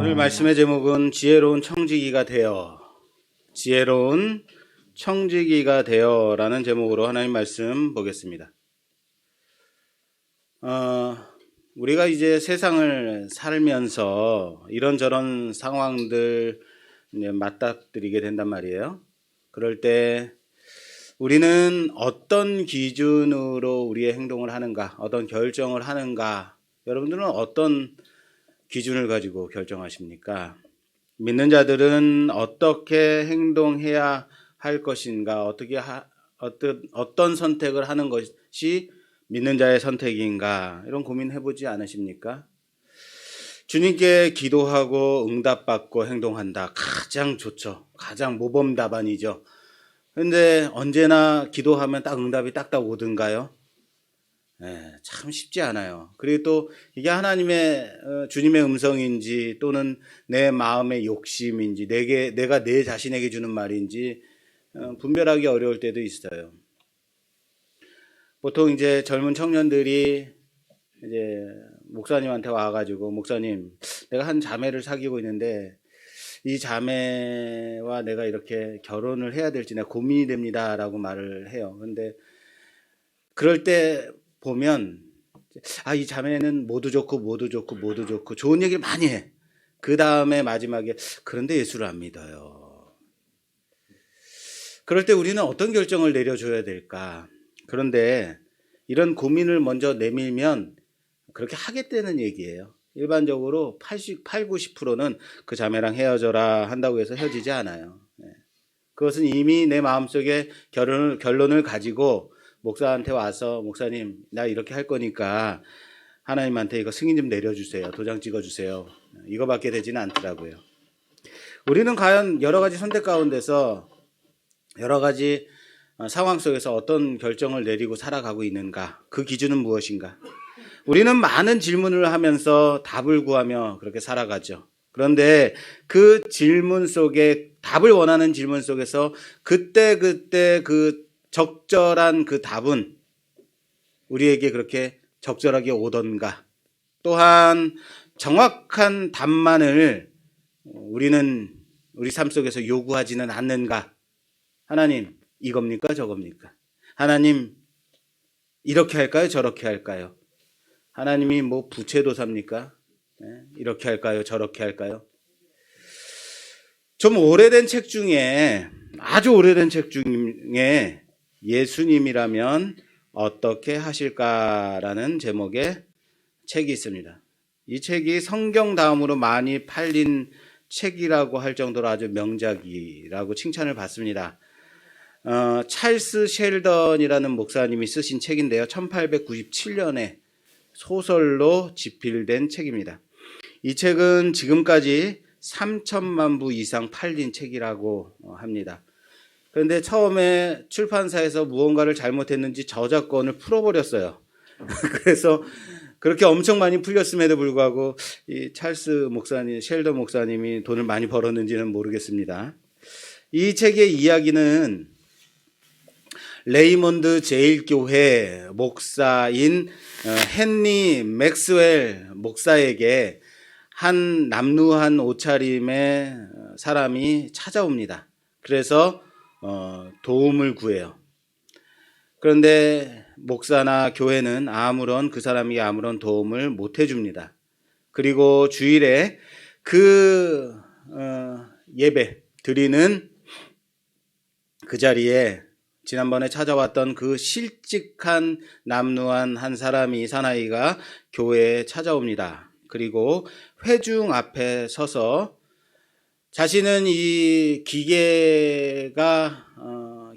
오늘 말씀의 제목은 지혜로운 청지기가 되어, 지혜로운 청지기가 되어라는 제목으로 하나님 말씀 보겠습니다. 우리가 이제 세상을 살면서 이런저런 상황들 맞닥뜨리게 된단 말이에요. 그럴 때 우리는 어떤 기준으로 우리의 행동을 하는가, 어떤 결정을 하는가, 여러분들은 어떤 기준을 가지고 결정하십니까? 믿는 자들은 어떻게 행동해야 할 것인가, 어떤 선택을 하는 것이 믿는 자의 선택인가, 이런 고민해보지 않으십니까? 주님께 기도하고 응답받고 행동한다. 가장 좋죠. 가장 모범 답안이죠. 근데 언제나 기도하면 딱 응답이 딱딱 오든가요? 참 쉽지 않아요. 그리고 또 이게 하나님의 주님의 음성인지 또는 내 마음의 욕심인지 내가 내 자신에게 주는 말인지 분별하기 어려울 때도 있어요. 보통 이제 젊은 청년들이 이제 목사님한테 와가지고, 목사님, 내가 한 자매를 사귀고 있는데 이 자매와 내가 이렇게 결혼을 해야 될지 내가 고민이 됩니다라고 말을 해요. 근데 그럴 때 보면 이 자매는 모두 좋고 좋은 얘기를 많이 해. 그 다음에 마지막에 그런데 예수를 안 믿어요. 그럴 때 우리는 어떤 결정을 내려줘야 될까? 그런데 이런 고민을 먼저 내밀면 그렇게 하겠다는 얘기예요. 일반적으로 90%는 그 자매랑 헤어져라 한다고 해서 헤어지지 않아요. 그것은 이미 내 마음속에 결론을 가지고 목사한테 와서, 목사님, 나 이렇게 할 거니까 하나님한테 이거 승인 좀 내려주세요. 도장 찍어주세요. 이거밖에 되지는 않더라고요. 우리는 과연 여러 가지 선택 가운데서 여러 가지 상황 속에서 어떤 결정을 내리고 살아가고 있는가? 그 기준은 무엇인가? 우리는 많은 질문을 하면서 답을 구하며 그렇게 살아가죠. 그런데 그 질문 속에, 답을 원하는 질문 속에서 그때 그 적절한 그 답은 우리에게 그렇게 적절하게 오던가, 또한 정확한 답만을 우리는 우리 삶 속에서 요구하지는 않는가? 하나님, 이겁니까? 저겁니까? 하나님, 이렇게 할까요? 저렇게 할까요? 하나님이 뭐 부채도사입니까? 이렇게 할까요? 저렇게 할까요? 좀 오래된 책 중에, 아주 오래된 책 중에 예수님이라면 어떻게 하실까라는 제목의 책이 있습니다. 이 책이 성경 다음으로 많이 팔린 책이라고 할 정도로 아주 명작이라고 칭찬을 받습니다. 찰스 셸던이라는 목사님이 쓰신 책인데요. 1897년에 소설로 집필된 책입니다. 이 책은 지금까지 3천만 부 이상 팔린 책이라고 합니다. 그런데 처음에 출판사에서 무언가를 잘못했는지 저작권을 풀어버렸어요. 그래서 그렇게 엄청 많이 풀렸음에도 불구하고 이 찰스 목사님, 셸던 목사님이 돈을 많이 벌었는지는 모르겠습니다. 이 책의 이야기는 레이몬드 제일교회 목사인 헨리 맥스웰 목사에게 한 남루한 옷차림의 사람이 찾아옵니다. 그래서 도움을 구해요. 그런데 목사나 교회는 그 사람이 아무런 도움을 못 해줍니다. 그리고 주일에 그 예배 드리는 그 자리에 지난번에 찾아왔던 그 실직한 남루한 한 사나이가 교회에 찾아옵니다. 그리고 회중 앞에 서서 자신은 이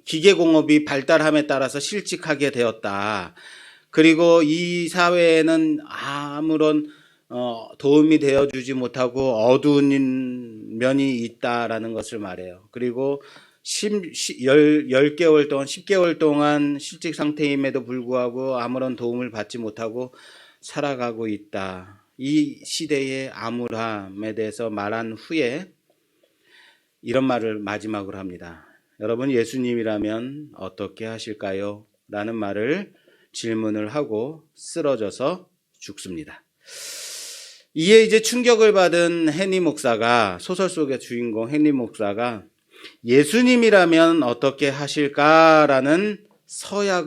기계공업이 발달함에 따라서 실직하게 되었다. 그리고 이 사회에는 아무런 도움이 되어주지 못하고 어두운 면이 있다라는 것을 말해요. 그리고 10개월 동안, 10개월 동안 실직 상태임에도 불구하고 아무런 도움을 받지 못하고 살아가고 있다. 이 시대의 암울함에 대해서 말한 후에 이런 말을 마지막으로 합니다. 여러분, 예수님이라면 어떻게 하실까요? 라는 말을 질문을 하고 쓰러져서 죽습니다. 이에 이제 충격을 받은 헨리 목사가, 소설 속의 주인공 헨리 목사가 예수님이라면 어떻게 하실까라는 서약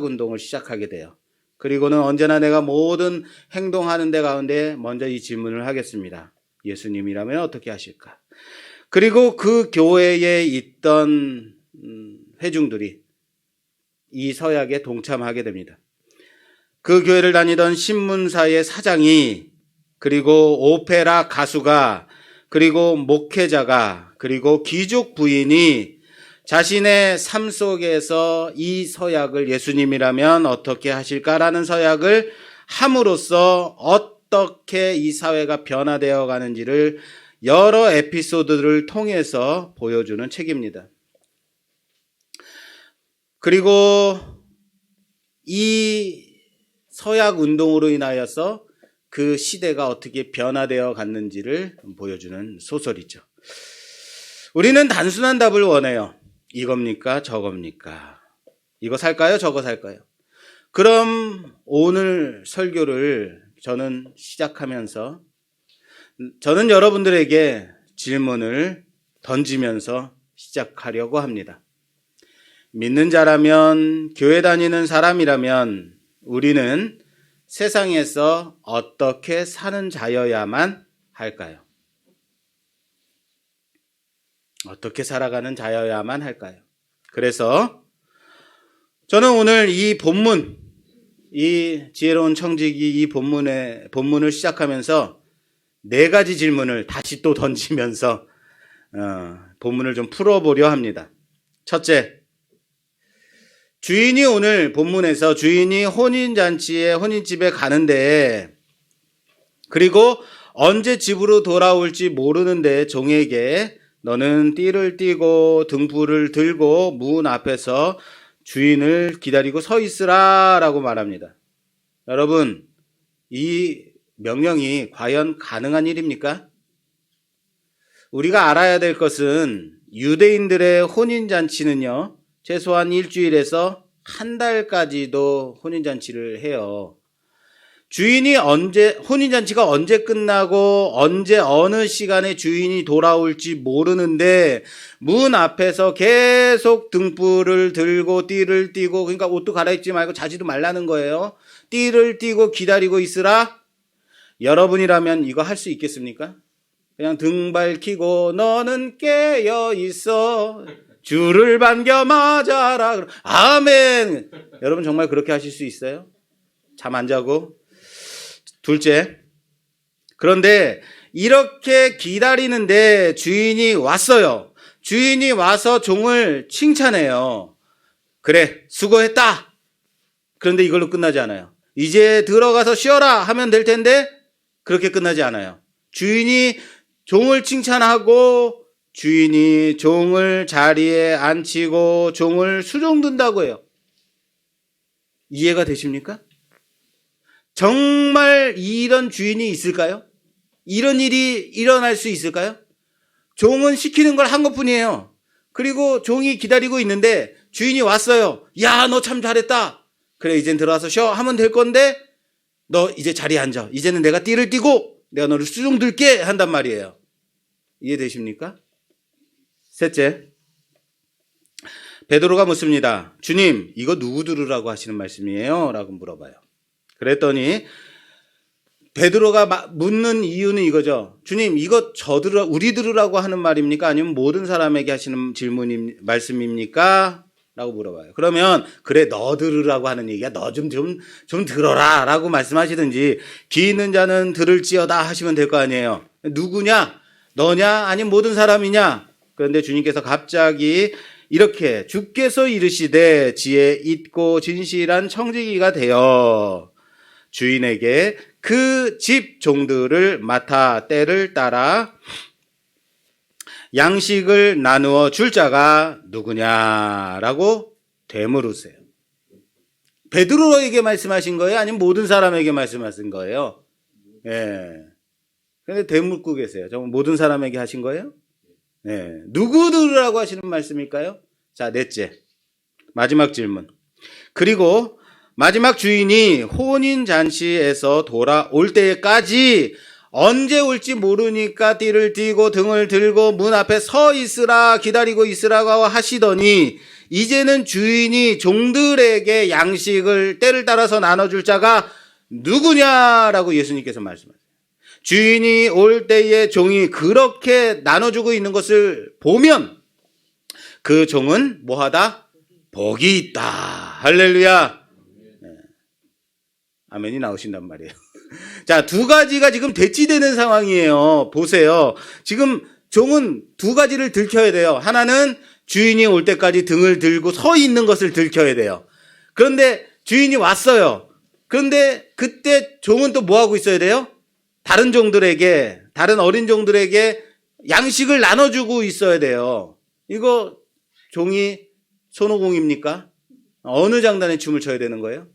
운동을 시작하게 돼요. 그리고는 언제나 내가 모든 행동하는 데 가운데 먼저 이 질문을 하겠습니다. 예수님이라면 어떻게 하실까? 그리고 그 교회에 있던 회중들이 이 서약에 동참하게 됩니다. 그 교회를 다니던 신문사의 사장이, 그리고 오페라 가수가, 그리고 목회자가, 그리고 귀족 부인이 자신의 삶 속에서 이 서약을 예수님이라면 어떻게 하실까라는 서약을 함으로써 어떻게 이 사회가 변화되어 가는지를 여러 에피소드를 통해서 보여주는 책입니다. 그리고 이 서약 운동으로 인하여서 그 시대가 어떻게 변화되어 갔는지를 보여주는 소설이죠. 우리는 단순한 답을 원해요. 이겁니까? 저겁니까? 이거 살까요? 저거 살까요? 그럼 오늘 설교를 저는 시작하면서 저는 여러분들에게 질문을 던지면서 시작하려고 합니다. 믿는 자라면, 교회 다니는 사람이라면 우리는 세상에서 어떻게 사는 자여야만 할까요? 어떻게 살아가는 자여야만 할까요? 그래서 저는 오늘 이 본문, 이 지혜로운 청지기 이 본문을 시작하면서 4가지 질문을 다시 또 던지면서 본문을 좀 풀어보려 합니다. 첫째, 주인이 오늘 본문에서 주인이 혼인집에 가는데, 그리고 언제 집으로 돌아올지 모르는데 종에게 너는 띠를 띠고 등불을 들고 문 앞에서 주인을 기다리고 서 있으라 라고 말합니다. 여러분, 이 명령이 과연 가능한 일입니까? 우리가 알아야 될 것은 유대인들의 혼인잔치는요, 최소한 일주일에서 한 달까지도 혼인잔치를 해요. 주인이 혼인잔치가 언제 끝나고 언제 어느 시간에 주인이 돌아올지 모르는데 문 앞에서 계속 등불을 들고 띠를 띠고, 그러니까 옷도 갈아입지 말고 자지도 말라는 거예요. 띠를 띠고 기다리고 있으라. 여러분이라면 이거 할 수 있겠습니까? 그냥 등 밝히고 너는 깨어 있어 줄을 반겨 맞아라. 아멘. 여러분 정말 그렇게 하실 수 있어요? 잠 안 자고? 둘째, 그런데 이렇게 기다리는데 주인이 왔어요. 주인이 와서 종을 칭찬해요. 그래, 수고했다. 그런데 이걸로 끝나지 않아요. 이제 들어가서 쉬어라 하면 될 텐데 그렇게 끝나지 않아요. 주인이 종을 칭찬하고 주인이 종을 자리에 앉히고 종을 수종든다고 해요. 이해가 되십니까? 정말 이런 주인이 있을까요? 이런 일이 일어날 수 있을까요? 종은 시키는 걸 한 것뿐이에요. 그리고 종이 기다리고 있는데 주인이 왔어요. 야, 너 참 잘했다. 그래, 이젠 들어와서 쉬어 하면 될 건데 너 이제 자리에 앉아. 이제는 내가 띠를 띠고 내가 너를 수종들게 한단 말이에요. 이해되십니까? 셋째, 베드로가 묻습니다. 주님, 이거 누구 들으라고 하시는 말씀이에요? 라고 물어봐요. 그랬더니 베드로가 묻는 이유는 이거죠. 주님, 이거 우리 들으라고 하는 말입니까? 아니면 모든 사람에게 하시는 말씀입니까? 라고 물어봐요. 그러면 그래, 너 들으라고 하는 얘기야. 너 좀 들어라 라고 말씀하시든지, 귀 있는 자는 들을지어다 하시면 될 거 아니에요. 누구냐? 너냐? 아니면 모든 사람이냐? 그런데 주님께서 갑자기 이렇게 주께서 이르시되 지혜 있고 진실한 청지기가 되어 주인에게 그 집 종들을 맡아 때를 따라 양식을 나누어 줄 자가 누구냐라고 되물으세요. 베드로에게 말씀하신 거예요? 아니면 모든 사람에게 말씀하신 거예요? 예. 근데 되묻고 계세요. 정말 모든 사람에게 하신 거예요? 예. 누구 들으라고 하시는 말씀일까요? 자, 넷째. 마지막 질문. 그리고 마지막 주인이 혼인잔치에서 돌아올 때까지 언제 올지 모르니까 띠를 띠고 등을 들고 문 앞에 서 있으라, 기다리고 있으라고 하시더니 이제는 주인이 종들에게 양식을 때를 따라서 나눠줄 자가 누구냐라고 예수님께서 말씀하세요. 주인이 올 때에 종이 그렇게 나눠주고 있는 것을 보면 그 종은 뭐하다? 복이 있다. 할렐루야. 네. 아멘이 나오신단 말이에요. 자, 두 가지가 지금 대치되는 상황이에요. 보세요. 지금 종은 두 가지를 들켜야 돼요. 하나는 주인이 올 때까지 등을 들고 서 있는 것을 들켜야 돼요. 그런데 주인이 왔어요. 그런데 그때 종은 또 뭐 하고 있어야 돼요? 다른 종들에게, 다른 어린 종들에게 양식을 나눠주고 있어야 돼요. 이거 종이 손오공입니까? 어느 장단에 춤을 춰야 되는 거예요?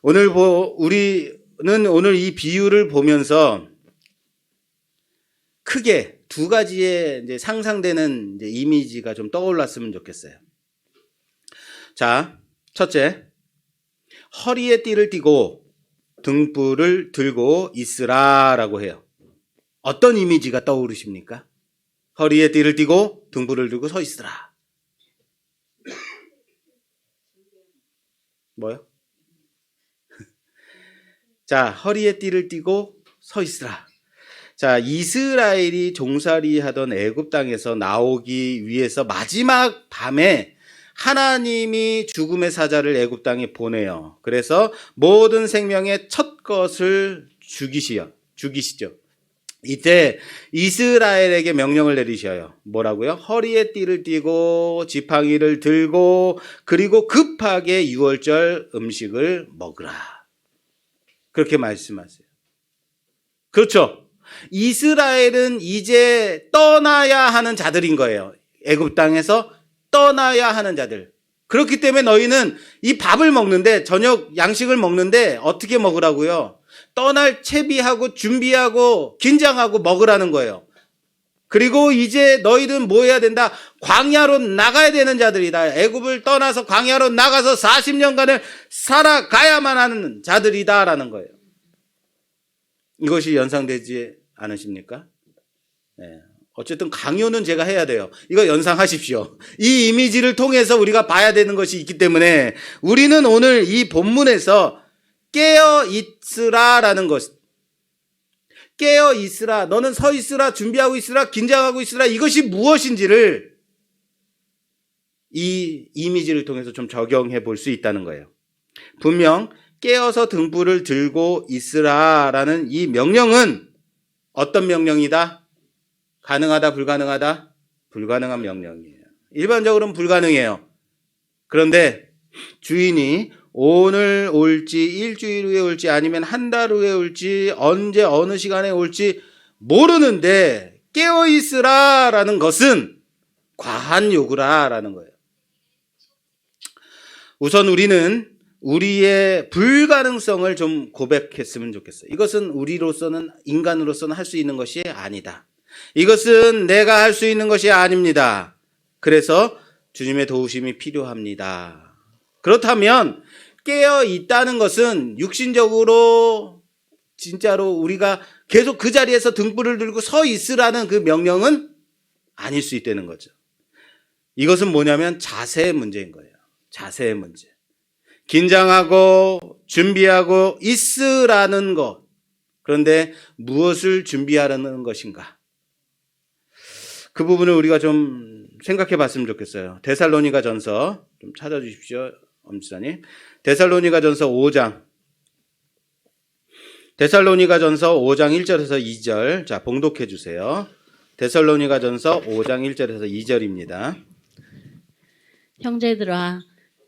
우리는 오늘 이 비유를 보면서 크게 두 가지의 이제 상상되는 이제 이미지가 좀 떠올랐으면 좋겠어요. 자, 첫째, 허리에 띠를 띠고 등불을 들고 있으라라고 해요. 어떤 이미지가 떠오르십니까? 허리에 띠를 띠고 등불을 들고 서 있으라. 뭐요? 자, 허리에 띠를 띠고 서 있으라. 자, 이스라엘이 종살이 하던 애굽 땅에서 나오기 위해서 마지막 밤에 하나님이 죽음의 사자를 애굽 땅에 보내요. 그래서 모든 생명의 첫 것을 죽이시죠. 이때 이스라엘에게 명령을 내리셔요. 뭐라고요? 허리에 띠를 띠고 지팡이를 들고 그리고 급하게 유월절 음식을 먹으라. 그렇게 말씀하세요. 그렇죠. 이스라엘은 이제 떠나야 하는 자들인 거예요. 애굽 땅에서 떠나야 하는 자들. 그렇기 때문에 너희는 이 밥을 먹는데, 저녁 양식을 먹는데 어떻게 먹으라고요? 떠날 채비하고 준비하고 긴장하고 먹으라는 거예요. 그리고 이제 너희들은 뭐 해야 된다? 광야로 나가야 되는 자들이다. 애굽을 떠나서 광야로 나가서 40년간을 살아가야만 하는 자들이다라는 거예요. 이것이 연상되지 않으십니까? 네. 어쨌든 강요는 제가 해야 돼요. 이거 연상하십시오. 이 이미지를 통해서 우리가 봐야 되는 것이 있기 때문에 우리는 오늘 이 본문에서 깨어 있으라라는 것, 깨어 있으라, 너는 서 있으라, 준비하고 있으라, 긴장하고 있으라, 이것이 무엇인지를 이 이미지를 통해서 좀 적용해 볼 수 있다는 거예요. 분명 깨어서 등불을 들고 있으라라는 이 명령은 어떤 명령이다? 가능하다, 불가능하다? 불가능한 명령이에요. 일반적으로는 불가능해요. 그런데 주인이 오늘 올지 일주일 후에 올지 아니면 한 달 후에 올지 언제 어느 시간에 올지 모르는데 깨어 있으라라는 것은 과한 요구라라는 거예요. 우선 우리는 우리의 불가능성을 좀 고백했으면 좋겠어요. 이것은 우리로서는, 인간으로서는 할 수 있는 것이 아니다. 이것은 내가 할 수 있는 것이 아닙니다. 그래서 주님의 도우심이 필요합니다. 그렇다면 깨어 있다는 것은 육신적으로 진짜로 우리가 계속 그 자리에서 등불을 들고 서 있으라는 그 명령은 아닐 수 있다는 거죠. 이것은 뭐냐면 자세의 문제인 거예요. 자세의 문제. 긴장하고 준비하고 있으라는 것. 그런데 무엇을 준비하라는 것인가? 그 부분을 우리가 좀 생각해 봤으면 좋겠어요. 데살로니가 전서 좀 찾아주십시오. 엄지사님. 데살로니가 전서 5장. 데살로니가 전서 5장 1절에서 2절. 자, 봉독해 주세요. 데살로니가 전서 5장 1절에서 2절입니다. 형제들아,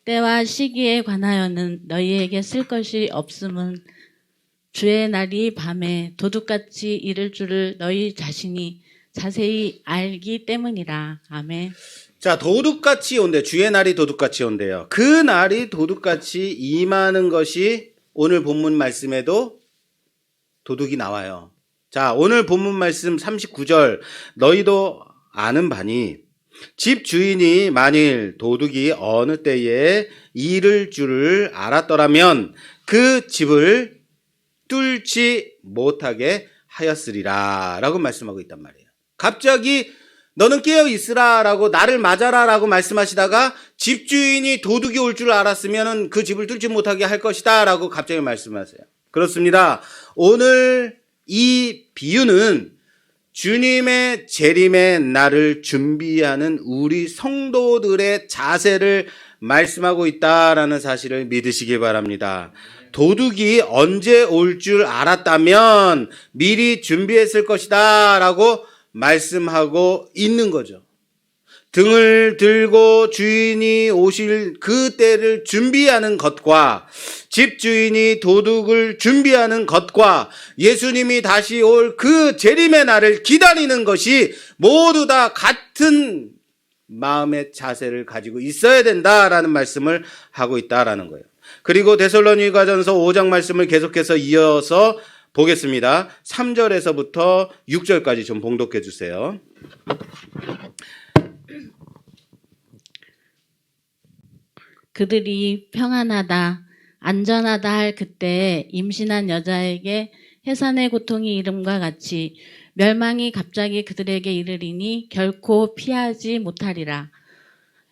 때와 시기에 관하여는 너희에게 쓸 것이 없음은 주의 날이 밤에 도둑같이 이를 줄을 너희 자신이 자세히 알기 때문이라. 아멘. 자, 도둑같이 온대. 주의 날이 도둑같이 온대요. 그 날이 도둑같이 임하는 것이 오늘 본문 말씀에도 도둑이 나와요. 자, 오늘 본문 말씀 39절 너희도 아는 바니 집 주인이 만일 도둑이 어느 때에 잃을 줄을 알았더라면 그 집을 뚫지 못하게 하였으리라 라고 말씀하고 있단 말이에요. 갑자기 너는 깨어 있으라 라고 나를 맞아라 라고 말씀하시다가 집주인이 도둑이 올 줄 알았으면 그 집을 뚫지 못하게 할 것이다 라고 갑자기 말씀하세요. 그렇습니다. 오늘 이 비유는 주님의 재림의 날을 준비하는 우리 성도들의 자세를 말씀하고 있다라는 사실을 믿으시기 바랍니다. 도둑이 언제 올 줄 알았다면 미리 준비했을 것이다 라고 말씀하고 있는 거죠. 등을 들고 주인이 오실 그 때를 준비하는 것과 집주인이 도둑을 준비하는 것과 예수님이 다시 올 그 재림의 날을 기다리는 것이 모두 다 같은 마음의 자세를 가지고 있어야 된다라는 말씀을 하고 있다라는 거예요. 그리고 데살로니가전서 5장 말씀을 계속해서 이어서 보겠습니다. 3절에서부터 6절까지 좀 봉독해 주세요. 그들이 평안하다, 안전하다 할 그때에 임신한 여자에게 해산의 고통이 이름과 같이 멸망이 갑자기 그들에게 이르리니 결코 피하지 못하리라.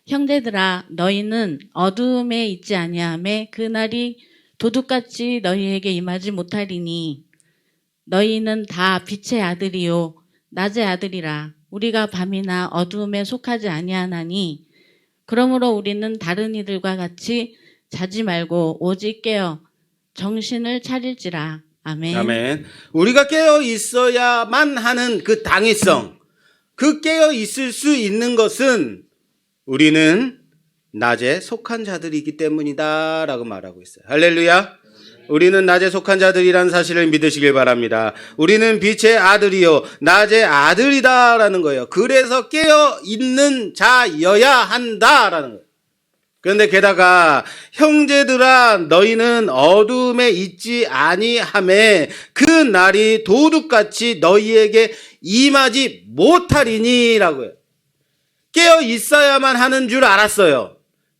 형제들아, 너희는 어두움에 있지 아니하매 그날이 도둑같이 너희에게 임하지 못하리니 너희는 다 빛의 아들이요 낮의 아들이라. 우리가 밤이나 어두움에 속하지 아니하나니 그러므로 우리는 다른 이들과 같이 자지 말고 오직 깨어 정신을 차릴지라. 아멘. 아멘. 우리가 깨어 있어야만 하는 그 당위성, 그 깨어 있을 수 있는 것은 우리는 낮에 속한 자들이기 때문이다 라고 말하고 있어요. 할렐루야. 우리는 낮에 속한 자들이라는 사실을 믿으시길 바랍니다. 우리는 빛의 아들이요 낮의 아들이다 라는 거예요. 그래서 깨어 있는 자여야 한다 라는 거예요. 그런데 게다가 형제들아 너희는 어둠에 있지 아니하매 그 날이 도둑같이 너희에게 임하지 못하리니 라고요. 깨어 있어야만 하는 줄 알았어요.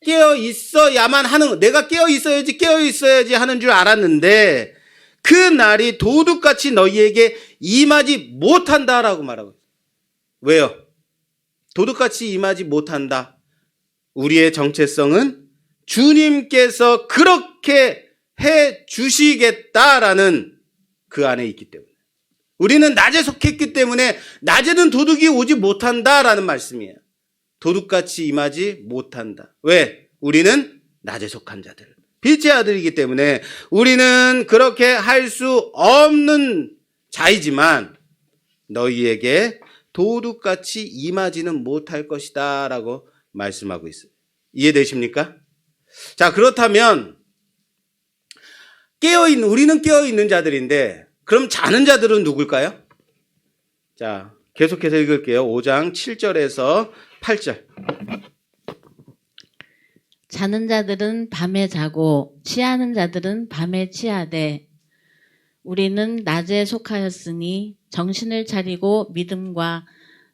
깨어 있어야만 하는, 내가 깨어 있어야지 하는 줄 알았는데 그 날이 도둑같이 너희에게 임하지 못한다라고 말하고 있어요. 왜요? 도둑같이 임하지 못한다. 우리의 정체성은 주님께서 그렇게 해 주시겠다라는 그 안에 있기 때문에. 우리는 낮에 속했기 때문에 낮에는 도둑이 오지 못한다라는 말씀이에요. 도둑같이 임하지 못한다. 왜? 우리는 낮에 속한 자들, 빛의 아들이기 때문에 우리는 그렇게 할 수 없는 자이지만 너희에게 도둑같이 임하지는 못할 것이다 라고 말씀하고 있어요. 이해되십니까? 자, 그렇다면 우리는 깨어있는 자들인데 그럼 자는 자들은 누굴까요? 자, 계속해서 읽을게요. 5장 7절에서 8절. 자는 자들은 밤에 자고 취하는 자들은 밤에 취하되 우리는 낮에 속하였으니 정신을 차리고 믿음과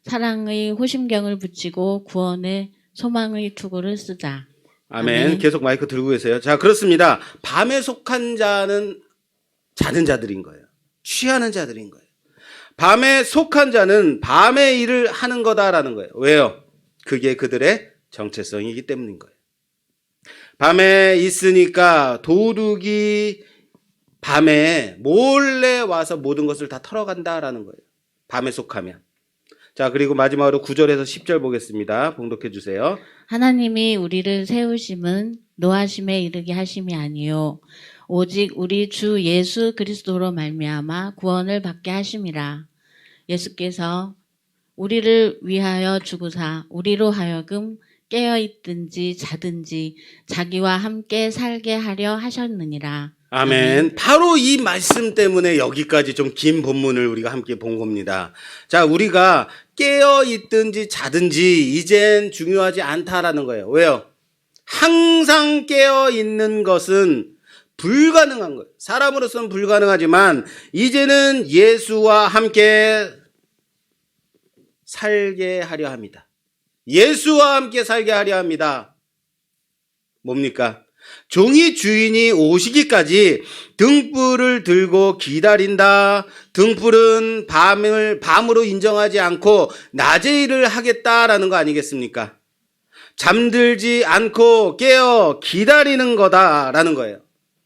사랑의 호심경을 붙이고 구원의 소망의 투구를 쓰자. 아멘. 아멘. 계속 마이크 들고 계세요. 자, 그렇습니다. 밤에 속한 자는 자는 자들인 거예요. 취하는 자들인 거예요. 밤에 속한 자는 밤의 일을 하는 거다라는 거예요. 왜요? 그게 그들의 정체성이기 때문인 거예요. 밤에 있으니까 도둑이 밤에 몰래 와서 모든 것을 다 털어간다라는 거예요. 밤에 속하면. 자, 그리고 마지막으로 9절에서 10절 보겠습니다. 봉독해 주세요. 하나님이 우리를 세우심은 노하심에 이르게 하심이 아니요 오직 우리 주 예수 그리스도로 말미암아 구원을 받게 하심이라. 예수께서 우리를 위하여 죽으사 우리로 하여금 깨어있든지 자든지 자기와 함께 살게 하려 하셨느니라. 아멘. 바로 이 말씀 때문에 여기까지 좀 긴 본문을 우리가 함께 본 겁니다. 자, 우리가 깨어 있든지 자든지 이젠 중요하지 않다라는 거예요. 왜요? 항상 깨어 있는 것은 불가능한 거예요. 사람으로서는 불가능하지만 이제는 예수와 함께 살게 하려 합니다. 예수와 함께 살게 하려 합니다. 뭡니까? 종이 주인이 오시기까지 등불을 들고 기다린다. 등불은 밤으로 인정하지 않고 낮에 일을 하겠다라는 거 아니겠습니까? 잠들지 않고 깨어 기다리는 거다라는 거예요.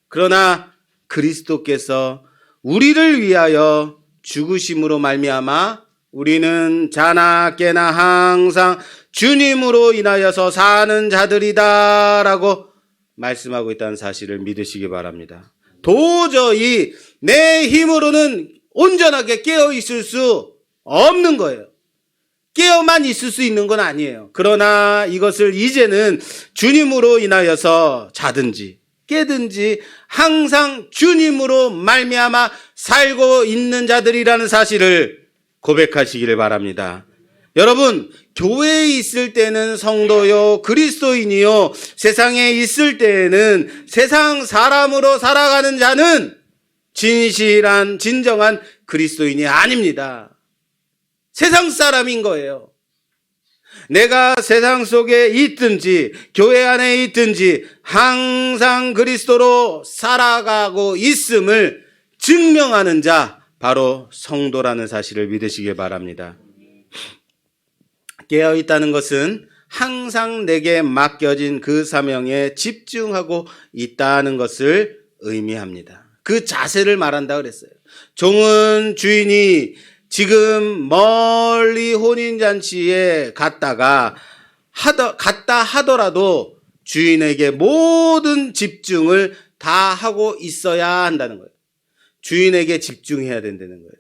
그러나 그리스도께서 우리를 위하여 죽으심으로 말미암아 우리는 자나 깨나 항상 주님으로 인하여서 사는 자들이다라고 말씀하고 있다는 사실을 믿으시기 바랍니다. 도저히 내 힘으로는 온전하게 깨어 있을 수 없는 거예요. 깨어만 있을 수 있는 건 아니에요. 그러나 이것을 이제는 주님으로 인하여서 자든지 깨든지 항상 주님으로 말미암아 살고 있는 자들이라는 사실을 고백하시기를 바랍니다. 여러분, 교회에 있을 때는 성도요, 그리스도인이요, 세상에 있을 때에는 세상 사람으로 살아가는 자는 진실한, 진정한 그리스도인이 아닙니다. 세상 사람인 거예요. 내가 세상 속에 있든지, 교회 안에 있든지, 항상 그리스도로 살아가고 있음을 증명하는 자, 바로 성도라는 사실을 믿으시기 바랍니다. 깨어있다는 것은 항상 내게 맡겨진 그 사명에 집중하고 있다는 것을 의미합니다. 그 자세를 말한다 그랬어요. 종은 주인이 지금 멀리 혼인잔치에 갔다 하더라도 주인에게 모든 집중을 다 하고 있어야 한다는 거예요. 주인에게 집중해야 된다는 거예요.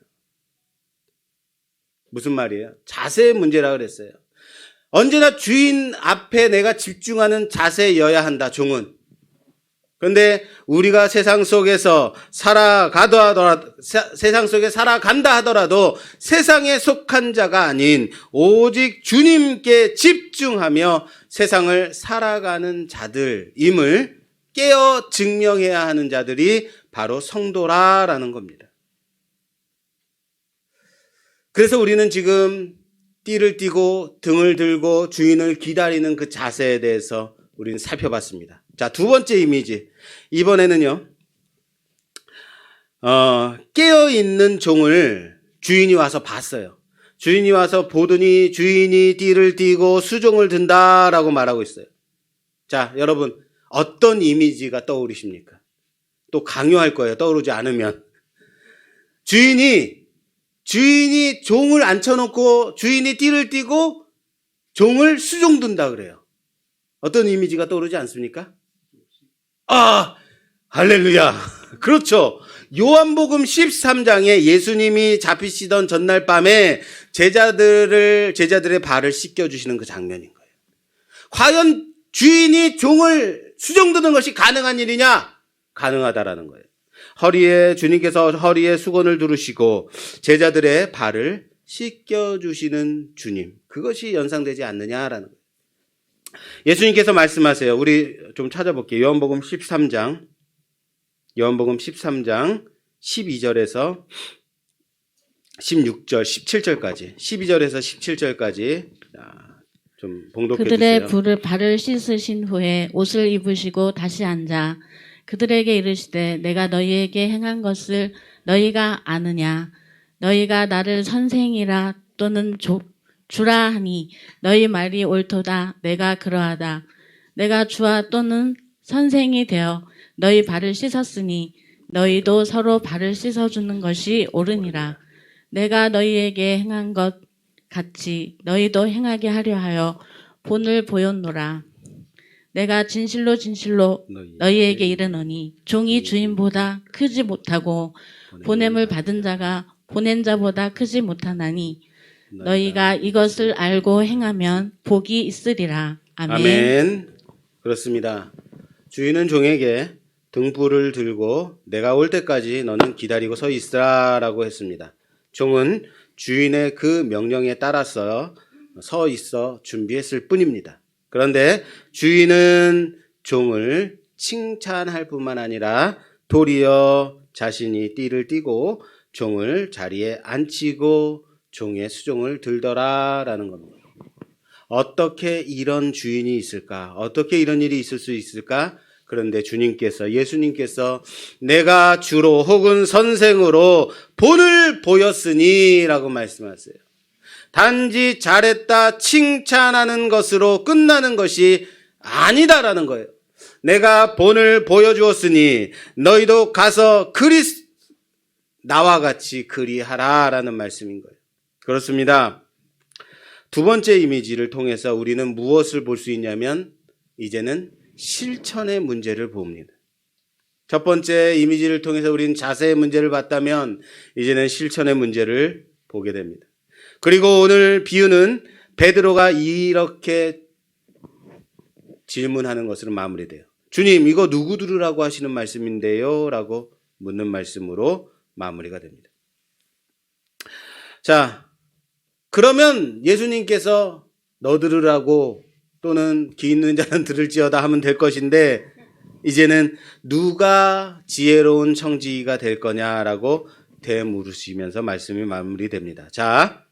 무슨 말이에요? 자세의 문제라 그랬어요. 언제나 주인 앞에 내가 집중하는 자세여야 한다, 종은. 그런데 우리가 세상 속에서 세상 속에 살아간다 하더라도 세상에 속한 자가 아닌 오직 주님께 집중하며 세상을 살아가는 자들임을 깨어 증명해야 하는 자들이 바로 성도라라는 겁니다. 그래서 우리는 지금 띠를 띠고 등을 들고 주인을 기다리는 그 자세에 대해서 우리는 살펴봤습니다. 자, 두 번째 이미지. 이번에는요, 깨어있는 종을 주인이 와서 봤어요. 주인이 와서 보더니 주인이 띠를 띠고 수종을 든다라고 말하고 있어요. 자, 여러분, 어떤 이미지가 떠오르십니까? 또 강요할 거예요. 떠오르지 않으면. 주인이 종을 앉혀놓고 주인이 띠를 띠고 종을 수종든다 그래요. 어떤 이미지가 떠오르지 않습니까? 아, 할렐루야. 그렇죠. 요한복음 13장에 예수님이 잡히시던 전날 밤에 제자들의 발을 씻겨주시는 그 장면인 거예요. 과연 주인이 종을 수종드는 것이 가능한 일이냐? 가능하다라는 거예요. 주님께서 허리에 수건을 두르시고 제자들의 발을 씻겨주시는 주님. 그것이 연상되지 않느냐라는 거예요. 예수님께서 말씀하세요. 우리 좀 찾아볼게요. 요한복음 13장 12절에서 16절, 17절까지 12절에서 17절까지 좀 봉독해 그들의 주세요. 발을 씻으신 후에 옷을 입으시고 다시 앉아 그들에게 이르시되 내가 너희에게 행한 것을 너희가 아느냐 너희가 나를 선생이라 또는 주라 하니 너희 말이 옳도다. 내가 그러하다. 내가 주와 또는 선생이 되어 너희 발을 씻었으니 너희도 서로 발을 씻어주는 것이 옳으니라. 내가 너희에게 행한 것 같이 너희도 행하게 하려 하여 본을 보였노라. 내가 진실로 너희에게 이르노니 종이 주인보다 크지 못하고 보냄을 받은 자가 보낸 자보다 크지 못하나니 너희가 이것을 알고 행하면 복이 있으리라. 아멘. 아멘. 그렇습니다. 주인은 종에게 등불을 들고 내가 올 때까지 너는 기다리고 서 있으라라고 했습니다. 종은 주인의 그 명령에 따라서 서 있어 준비했을 뿐입니다. 그런데 주인은 종을 칭찬할 뿐만 아니라 도리어 자신이 띠를 띠고 종을 자리에 앉히고 종의 수종을 들더라라는 겁니다. 어떻게 이런 주인이 있을까? 어떻게 이런 일이 있을 수 있을까? 그런데 예수님께서 내가 주로 혹은 선생으로 본을 보였으니 라고 말씀하세요. 단지 잘했다 칭찬하는 것으로 끝나는 것이 아니다라는 거예요. 내가 본을 보여주었으니 너희도 가서 나와 같이 그리하라라는 말씀인 거예요. 그렇습니다. 두 번째 이미지를 통해서 우리는 무엇을 볼 수 있냐면 이제는 실천의 문제를 봅니다. 첫 번째 이미지를 통해서 우리는 자세의 문제를 봤다면 이제는 실천의 문제를 보게 됩니다. 그리고 오늘 비유는 베드로가 이렇게 질문하는 것으로 마무리돼요. 주님, 이거 누구 들으라고 하시는 말씀인데요? 라고 묻는 말씀으로 마무리가 됩니다. 자, 그러면 예수님께서 너 들으라고 또는 귀 있는 자는 들을지어다 하면 될 것인데 이제는 누가 지혜로운 청지기가 될 거냐라고 되물으시면서 말씀이 마무리됩니다. 자,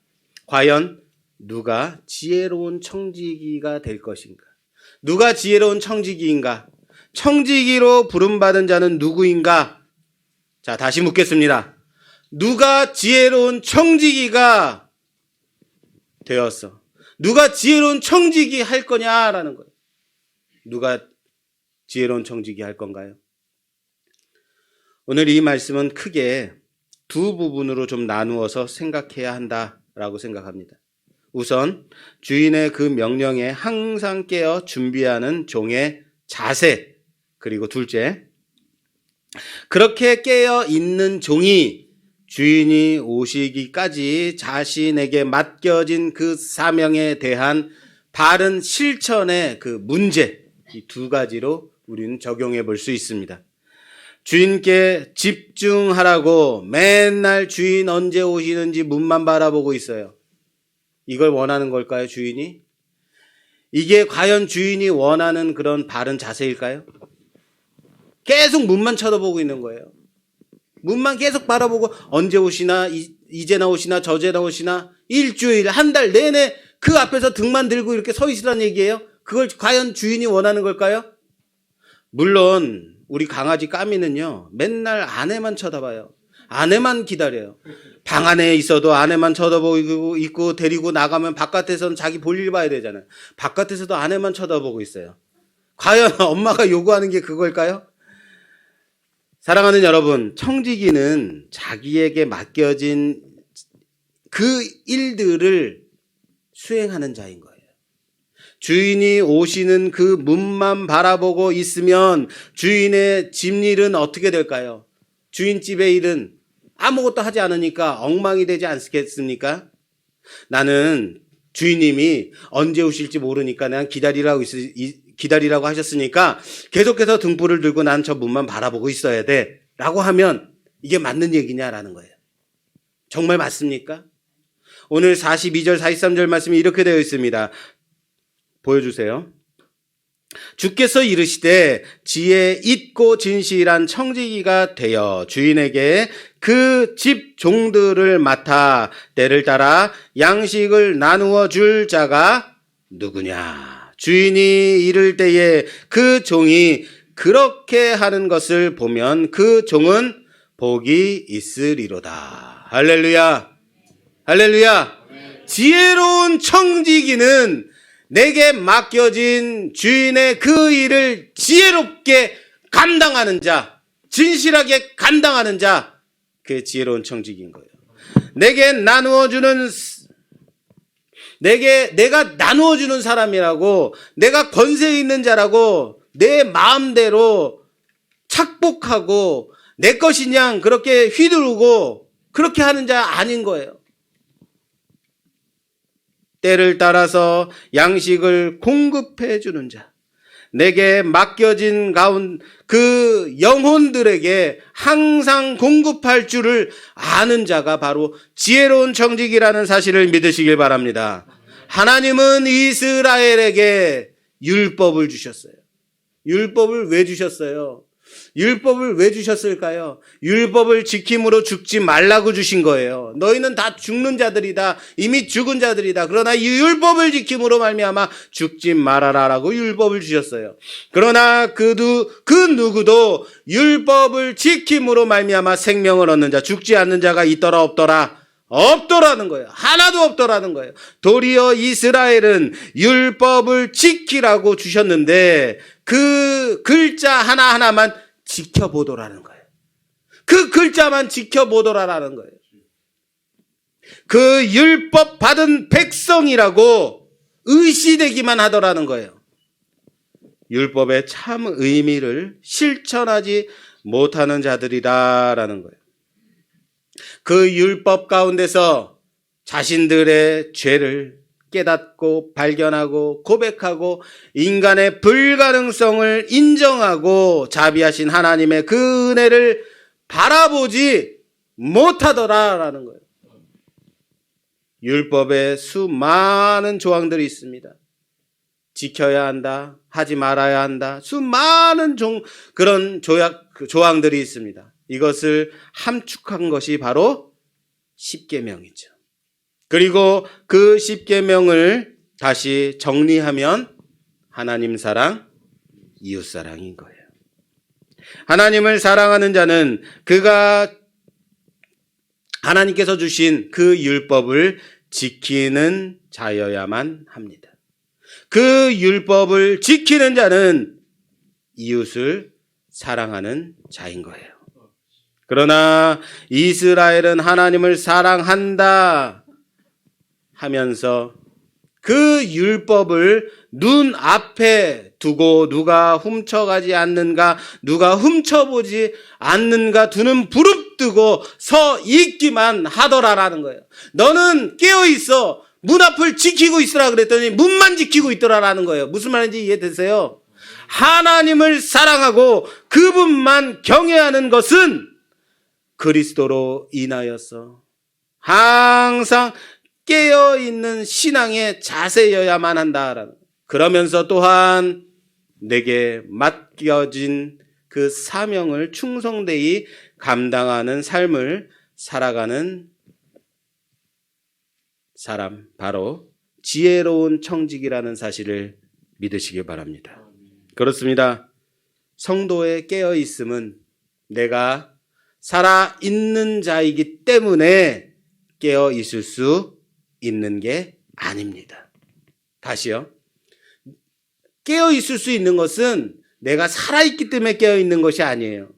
과연 누가 지혜로운 청지기가 될 것인가? 누가 지혜로운 청지기인가? 청지기로 부름받은 자는 누구인가? 자, 다시 묻겠습니다. 누가 지혜로운 청지기가 되었어? 누가 지혜로운 청지기 할 거냐라는 거예요. 누가 지혜로운 청지기 할 건가요? 오늘 이 말씀은 크게 두 부분으로 좀 나누어서 생각해야 한다라고 생각합니다. 우선 주인의 그 명령에 항상 깨어 준비하는 종의 자세, 그리고 둘째, 그렇게 깨어 있는 종이 주인이 오시기까지 자신에게 맡겨진 그 사명에 대한 바른 실천의 그 문제, 이 두 가지로 우리는 적용해 볼 수 있습니다. 주인께 집중하라고 맨날 주인 언제 오시는지 문만 바라보고 있어요. 이걸 원하는 걸까요, 주인이? 이게 과연 주인이 원하는 그런 바른 자세일까요? 계속 문만 쳐다보고 있는 거예요. 문만 계속 바라보고 언제 오시나, 이제나 오시나, 저제나 오시나, 일주일, 한 달 내내 그 앞에서 등만 들고 이렇게 서 있으라는 얘기예요? 그걸 과연 주인이 원하는 걸까요? 물론 우리 강아지 까미는요, 맨날 아내만 쳐다봐요. 아내만 기다려요. 방 안에 있어도 아내만 쳐다보고 있고, 데리고 나가면 바깥에서는 자기 볼일 봐야 되잖아요. 바깥에서도 아내만 쳐다보고 있어요. 과연 엄마가 요구하는 게 그걸까요? 사랑하는 여러분, 청지기는 자기에게 맡겨진 그 일들을 수행하는 자인 거예요. 주인이 오시는 그 문만 바라보고 있으면 주인의 집일은 어떻게 될까요? 주인집의 일은 아무것도 하지 않으니까 엉망이 되지 않겠습니까? 나는 주인님이 언제 오실지 모르니까 난 기다리라고 하셨으니까 계속해서 등불을 들고 난 저 문만 바라보고 있어야 돼 라고 하면 이게 맞는 얘기냐라는 거예요. 정말 맞습니까? 오늘 42절 43절 말씀이 이렇게 되어 있습니다. 보여주세요. 주께서 이르시되 지혜 있고 진실한 청지기가 되어 주인에게 그 집 종들을 맡아 때를 따라 양식을 나누어 줄 자가 누구냐? 주인이 이를 때에 그 종이 그렇게 하는 것을 보면 그 종은 복이 있으리로다. 할렐루야. 할렐루야. 지혜로운 청지기는 내게 맡겨진 주인의 그 일을 지혜롭게 감당하는 자, 진실하게 감당하는 자, 그게 지혜로운 청지기인 거예요. 내가 나누어주는 사람이라고, 내가 권세 있는 자라고 내 마음대로 착복하고 내 것이냥 그렇게 휘두르고 그렇게 하는 자 아닌 거예요. 때를 따라서 양식을 공급해 주는 자, 내게 맡겨진 그 영혼들에게 항상 공급할 줄을 아는 자가 바로 지혜로운 청지기라는 사실을 믿으시길 바랍니다. 하나님은 이스라엘에게 율법을 주셨어요. 율법을 왜 주셨어요? 율법을 왜 주셨을까요? 율법을 지킴으로 죽지 말라고 주신 거예요. 너희는 다 죽는 자들이다. 이미 죽은 자들이다. 그러나 이 율법을 지킴으로 말미암아 죽지 말아라라고 율법을 주셨어요. 그러나 그 누구도 율법을 지킴으로 말미암아 생명을 얻는 자, 죽지 않는 자가 있더라 없더라? 없더라는 거예요. 하나도 없더라는 거예요. 도리어 이스라엘은 율법을 지키라고 주셨는데 그 글자 하나하나만 지켜보더라는 거예요. 그 글자만 지켜보더라라는 거예요. 그 율법 받은 백성이라고 의시되기만 하더라는 거예요. 율법의 참 의미를 실천하지 못하는 자들이다라는 거예요. 그 율법 가운데서 자신들의 죄를 깨닫고 발견하고 고백하고 인간의 불가능성을 인정하고 자비하신 하나님의 그 은혜를 바라보지 못하더라라는 거예요. 율법에 수많은 조항들이 있습니다. 지켜야 한다, 하지 말아야 한다, 수많은 그런 조항들이 있습니다. 이것을 함축한 것이 바로 십계명이죠. 그리고 그 십계명을 다시 정리하면 하나님 사랑, 이웃 사랑인 거예요. 하나님을 사랑하는 자는 그가 하나님께서 주신 그 율법을 지키는 자여야만 합니다. 그 율법을 지키는 자는 이웃을 사랑하는 자인 거예요. 그러나 이스라엘은 하나님을 사랑한다 하면서 그 율법을 눈앞에 두고 누가 훔쳐가지 않는가, 누가 훔쳐보지 않는가 두는 부릅뜨고 서 있기만 하더라라는 거예요. 너는 깨어있어. 문 앞을 지키고 있으라 그랬더니 문만 지키고 있더라라는 거예요. 무슨 말인지 이해되세요? 하나님을 사랑하고 그분만 경외하는 것은 그리스도로 인하여서 항상 깨어있는 신앙의 자세여야만 한다라는. 그러면서 또한 내게 맡겨진 그 사명을 충성되이 감당하는 삶을 살아가는 사람, 바로 지혜로운 청직이라는 사실을 믿으시기 바랍니다. 그렇습니다. 성도의 깨어있음은 내가 살아있는 자이기 때문에 깨어있을 수 있는 게 아닙니다. 다시요. 깨어있을 수 있는 것은 내가 살아있기 때문에 깨어있는 것이 아니에요.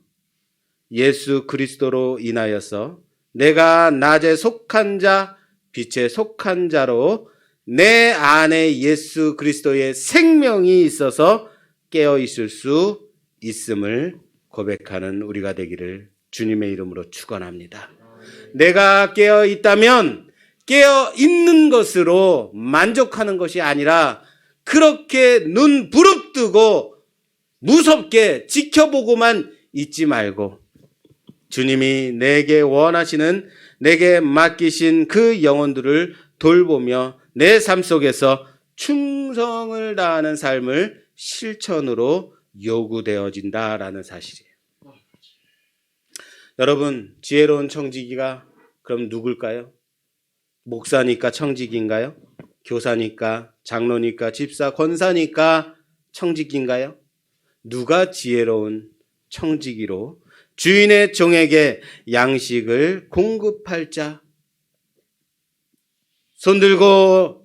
예수 그리스도로 인하여서 내가 낮에 속한 자, 빛에 속한 자로 내 안에 예수 그리스도의 생명이 있어서 깨어있을 수 있음을 고백하는 우리가 되기를 주님의 이름으로 축원합니다. 내가 깨어있다면 깨어있는 것으로 만족하는 것이 아니라 그렇게 눈 부릅뜨고 무섭게 지켜보고만 있지 말고 주님이 내게 원하시는, 내게 맡기신 그 영혼들을 돌보며 내 삶 속에서 충성을 다하는 삶을 실천으로 요구되어진다라는 사실이에요. 여러분, 지혜로운 청지기가 그럼 누굴까요? 목사니까 청지기인가요? 교사니까, 장로니까, 집사, 권사니까 청지기인가요? 누가 지혜로운 청지기로 주인의 종에게 양식을 공급할 자, 손들고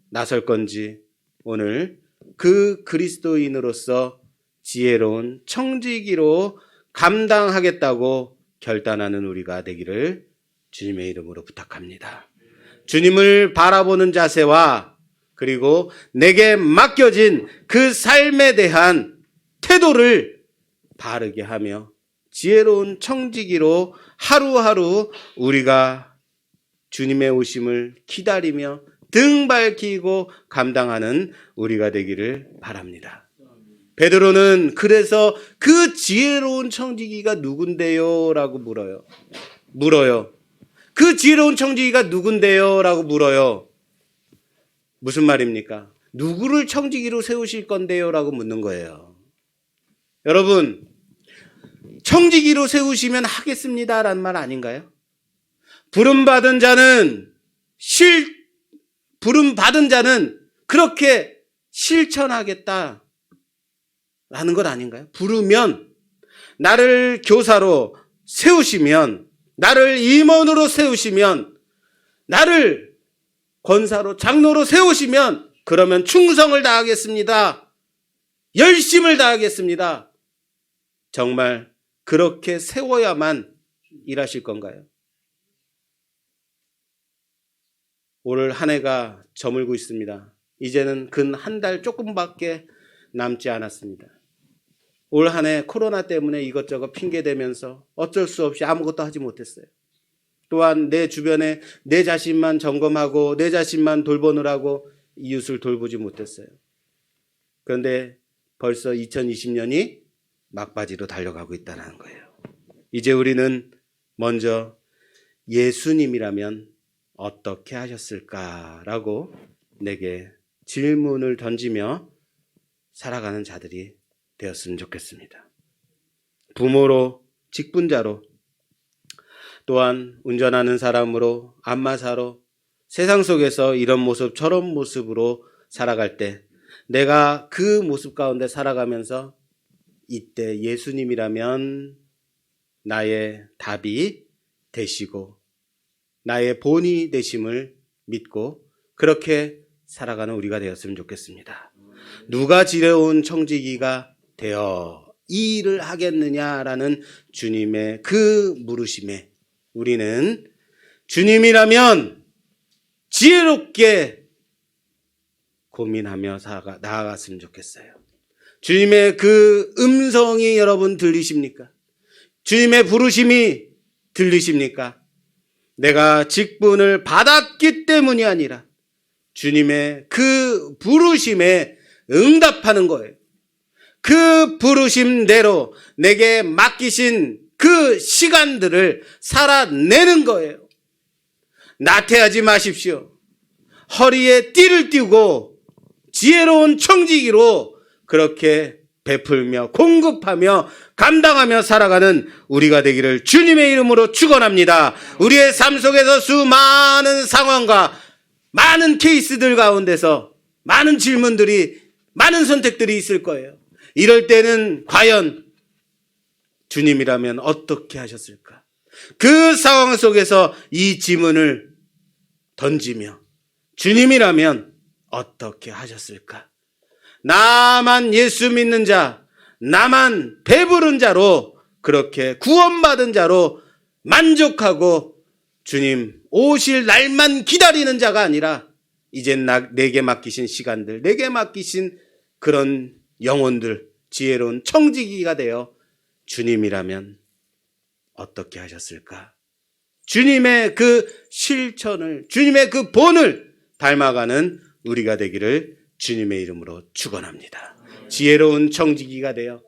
나설 건지 오늘 그 그리스도인으로서 지혜로운 청지기로 감당하겠다고 결단하는 우리가 되기를 주님의 이름으로 부탁합니다. 주님을 바라보는 자세와 그리고 내게 맡겨진 그 삶에 대한 태도를 바르게 하며 지혜로운 청지기로 하루하루 우리가 주님의 오심을 기다리며 등 밝히고 감당하는 우리가 되기를 바랍니다. 베드로는 그래서 그 지혜로운 청지기가 누군데요? 라고 물어요. 그 지혜로운 청지기가 누군데요? 라고 물어요. 무슨 말입니까? 누구를 청지기로 세우실 건데요? 라고 묻는 거예요. 여러분, 청지기로 세우시면 하겠습니다라는 말 아닌가요? 부름받은 자는 그렇게 실천하겠다라는 것 아닌가요? 부르면, 나를 교사로 세우시면, 나를 임원으로 세우시면, 나를 권사로, 장로로 세우시면, 그러면 충성을 다하겠습니다. 열심을 다하겠습니다. 정말 그렇게 세워야만 일하실 건가요? 올 한 해가 저물고 있습니다. 이제는 근 한 달 조금밖에 남지 않았습니다. 올 한 해 코로나 때문에 이것저것 핑계대면서 어쩔 수 없이 아무것도 하지 못했어요. 또한 내 주변에 내 자신만 점검하고 내 자신만 돌보느라고 이웃을 돌보지 못했어요. 그런데 벌써 2020년이 막바지로 달려가고 있다는 거예요. 이제 우리는 먼저 예수님이라면 어떻게 하셨을까라고 내게 질문을 던지며 살아가는 자들이 되었으면 좋겠습니다. 부모로, 직분자로, 또한 운전하는 사람으로, 안마사로, 세상 속에서 이런 모습 저런 모습으로 살아갈 때 내가 그 모습 가운데 살아가면서 이때 예수님이라면 나의 답이 되시고 나의 본이 되심을 믿고 그렇게 살아가는 우리가 되었으면 좋겠습니다. 누가 지혜로운 청지기가 되어 이 일을 하겠느냐라는 주님의 그 물으심에 우리는 주님이라면 지혜롭게 고민하며 나아갔으면 좋겠어요. 주님의 그 음성이 여러분 들리십니까? 주님의 부르심이 들리십니까? 내가 직분을 받았기 때문이 아니라 주님의 그 부르심에 응답하는 거예요. 그 부르심대로 내게 맡기신 그 시간들을 살아내는 거예요. 나태하지 마십시오. 허리에 띠를 띠고 지혜로운 청지기로 그렇게 베풀며 공급하며 감당하며 살아가는 우리가 되기를 주님의 이름으로 축원합니다. 우리의 삶 속에서 수많은 상황과 많은 케이스들 가운데서 많은 질문들이, 많은 선택들이 있을 거예요. 이럴 때는 과연 주님이라면 어떻게 하셨을까? 그 상황 속에서 이 질문을 던지며 주님이라면 어떻게 하셨을까? 나만 예수 믿는 자, 나만 배부른 자로 그렇게 구원받은 자로 만족하고 주님 오실 날만 기다리는 자가 아니라 이젠 내게 맡기신 시간들, 내게 맡기신 그런 영혼들, 지혜로운 청지기가 되어 주님이라면 어떻게 하셨을까? 주님의 그 실천을, 주님의 그 본을 닮아가는 우리가 되기를 주님의 이름으로 축원합니다. 지혜로운 청지기가 되어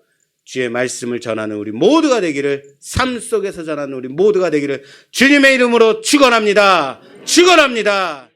주의 말씀을 전하는 우리 모두가 되기를, 삶 속에서 전하는 우리 모두가 되기를 주님의 이름으로 축원합니다. 축원합니다.